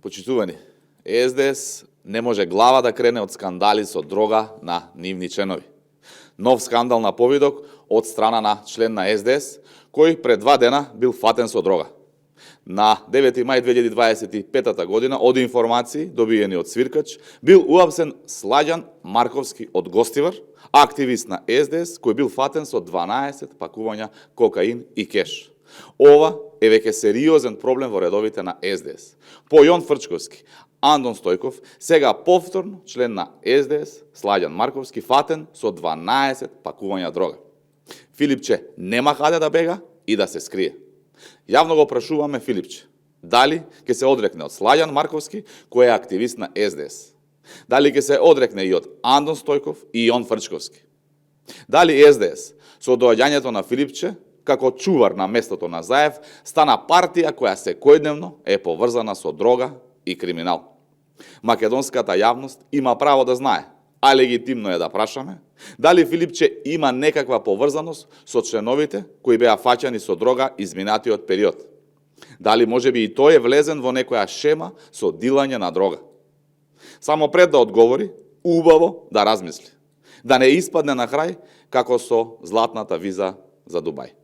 Почитувани, СДС не може глава да крене од скандали со дрога на нивни членови. Нов скандал на повидок од страна на член на СДС, кој пред 2 дена бил фатен со дрога. На 9. мај 2025 година, од информации добиени од свиркач, бил уапсен Слаѓан Марковски од Гостивар, активист на СДС, кој бил фатен со 12 пакувања кокаин и кеш. Ова е веќе сериозен проблем во редовите на СДС. По Јон Фрчковски, Андон Стојков, сега повторно член на СДС, Слаѓан Марковски, фатен со 12 пакувања дрога. Филипче нема каде да бега и да се скрие. Јавно го прашуваме Филипче, дали ќе се одрекне од Слаѓан Марковски, кој е активист на СДС? Дали ќе се одрекне и од Андон Стојков и Јон Фрчковски? Дали СДС со доаѓањето на Филипче како чувар на местото на Заев стана партија која секојдневно е поврзана со дрога и криминал? Македонската јавност има право да знае, а легитимно е да прашаме, дали Филипче има некаква поврзаност со членовите кои беа фаќани со дрога изминатиот период? Дали можеби и тој е влезен во некоја шема со дилање на дрога? Само пред да одговори, убаво да размисли, да не испадне на крај како со златната виза за Дубај.